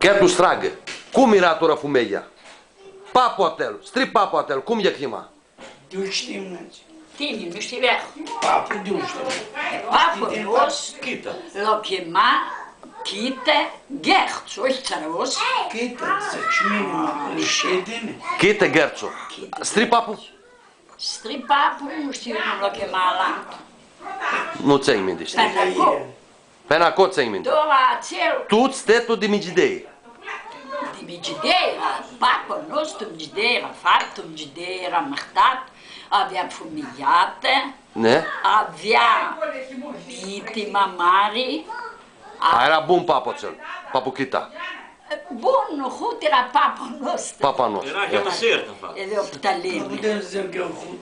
Chiar tu stragă. Cum era tora fumeia? Papotel, strip papotel, cum e chema? Nu știm, năci. Tine, nu știvea. Papu, nu știm. Papo nos lo chema Kite Gerț. Uite țărăos. Chita, să cimine, liședine. Chite Gerțu. Strip papu? Strip papo, nu știu cum lo chema la. Nu ți-ai minte, știi? Penaco. Penaco ți-ai minte. Dova cel. Tu stetul de Migidei. Di Migideira, papo nostru Migideira, fatto Migideira, mărtat, avea fumigliate, Ne? avea vitima mari. Era bun papoțel. Papu Chita. Bun, hut era papo nostru. Papa nostru. Era chiar sert, în fapt. Ele optalene. Putem să zicem că eu fut.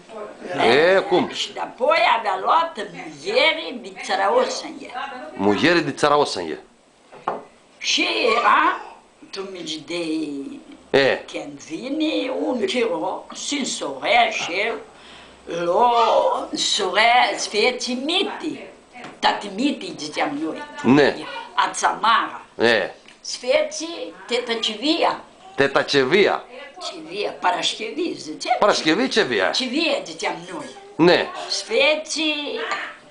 E, cum? Și apoi avea luat muiere di Țaraosăie. Muiere de țara Osănie. Și era, tu Migidei, E, când vine un chiro, sin sore și lo sore sfeții miti. Tati miti, ziceam noi. Ne. A Țamara. e. Sfeții teta Civia. Teta Cevia. Civia, Parașchevi, ziceam. Parașchevi Cevia. Civia, ziceam noi. Ne. Sfeții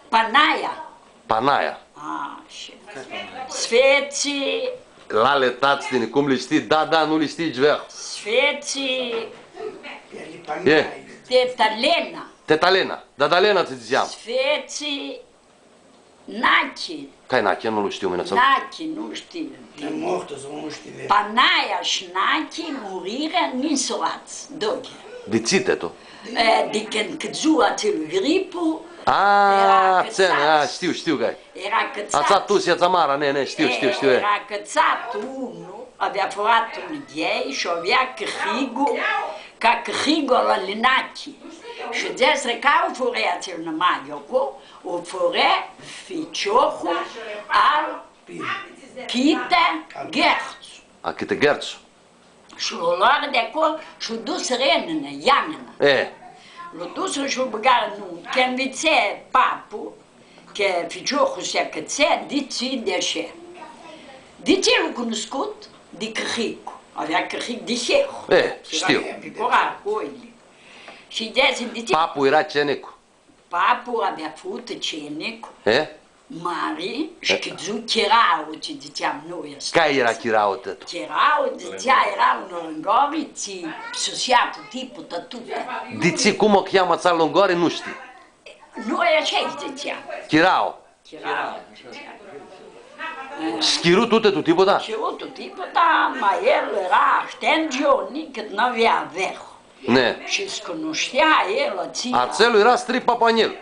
Panaia. Panaia. Așa. Sfeții, Lale tați tine, cum le știi? Da, da, nu le știi, Gver. sfeții E. teta Lena. Teta Lena. Da, Lena ți ziceam. Sfeții Nachi. Cai nache, nu-l știu mine. Nachi, nu știu. E mortă să nu știi. Panaia și Nachi murirea ninsorați, doi. De țite tu. De când căzua celui gripul, A, țene, știu, gai. era cățat. Ața tu, si Țamara, ne, știu. Era cățat unul, avea furat un ghei și avea cârhigul, ca cârhigul la Linachi. Și despre care o furea cel nămagiocu, o furea ficiohul al Chite Gerț. A, câte Gerțu. Și l-a luat de acolo și-a dus renână, ianână. E, L-a dus și-a băgat nu. Când vițe papu, că ficiohul se cățea, de ce de așa. De ce l-a cunoscut? De cârhigul. Avea cârhig de șehu. E, știu. Picorat cu oile. Și de ce? Papu era cenecu. Papu avea făcut cenec E? mare și căzu chirau, ce ziceam noi. Care era chirau tătu? Chirau, zicea, era un orângori, ți susea cu tipul tătută. De ce, cum o cheamă ța Longore, nu știi. Noi așa-i ziceam. Chirau. Chirau. Schiru tu te tu tipul da? Și outro tipul, dar mai el era ștengioni, cât n-avea verh. Ne. Și se cunoștea el, ția. Ațelul era strip papanel.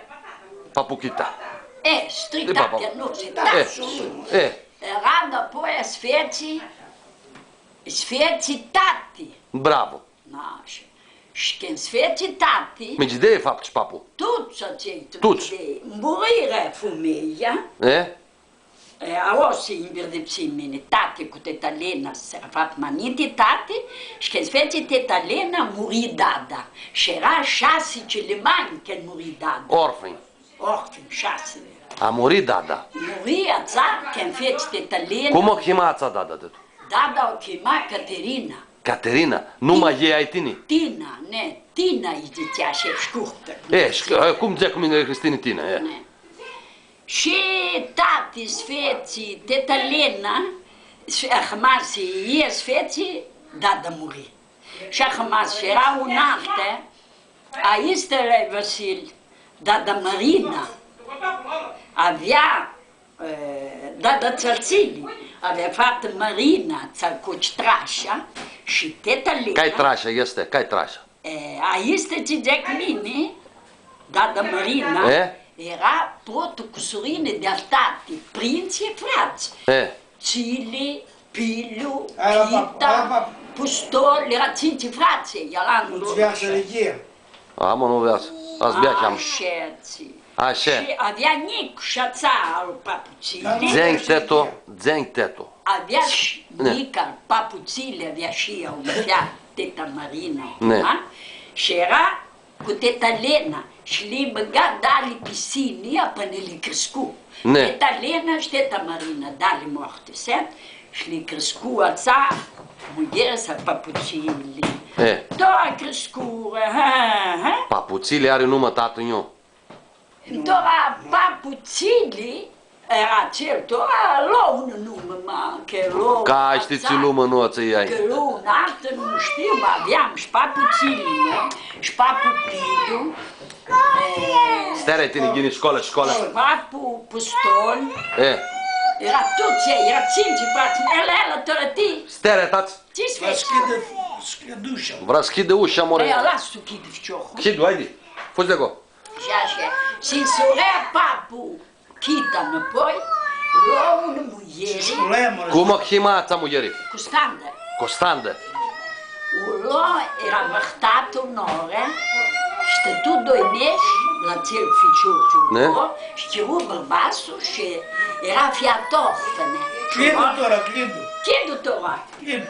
Papu Chita. Strictate, nu, se E. era după sfeții tati. Bravo. Așa. Și când sfeții tati, Migidei, fapt, și papu. tuți acei Tuți. murire fumeia, E? a osi invirdipsimine, tati cu teta Lena, s-a fapt manite tati, și când sfeții teta Lena muri dada. Și era 6 celimani când muri dada. Orfani. Orfin, 6. A murit Dada. Muri ața când feți teta Lena. Cum o chema ața Dada tătu? Dada o chema Caterina. Caterina. Numai ei ai tine. Tina, ne, Tina îi zicea și scurtă. E, cum zice cu mine Cristine Tina, e. Ne. Și tati sfeții, teta Lena, ahmasi ei sfeții, Dada muri. Și ahmasi era un alte, a Istere Vasil, Dada Marina, avea Dada Țărțili, avea fată Marina, Țărcuci Trașa și teta Lena. Cai trașa este, cai trașa. A este ce zic mine, Dada Marina, era totul cu surine de-al tati, prinții frați. Cili, Pilu, Chita, Pustol, era 5 frații, era Nu-ți viață leghe. Am o nuveasă. Azi bea cheam. Așa. Și avea Nicu și ața al papuțile. Dzeng teto. Avea și Nicu al papuțile, avea și ea un fiat, teta Marina. Și era cu teta Lena. Și le-i băgat dali piscine până le crescu. Teta Lena și teta Marina, dali moarte, set? și le crescu a ța, muiere sa papuțili. Doar crescură, Papuțile are numai tatăl meu. Doar papuțili era cel, doar lou nu nume, ma, că lou. Ca știți lumă nu o ți ai. Că lou în altă nu știu, aveam și papuțili, și papupidul, Stere tine ghini școală. și papu pustol. Era tutti, era cinci frati, ela torati. Stere, tați. Ce-ți Va faci? schide ușa. Vrea schide ușa, more. Ei, lasă tu chid ficiohu. Chidu, haide. Fugi de go. Și așa, și sorea papu, chita înapoi, luau un muieri, Cum o chemați, muieri? cu standă. Costandă. Ulo era mărtat un'ora, stătu doi mesi la cel ficiuciu, și ceru bărbasul și era fiator, fene. Clidu, Tora, clidu. Chidu tora. Clidu.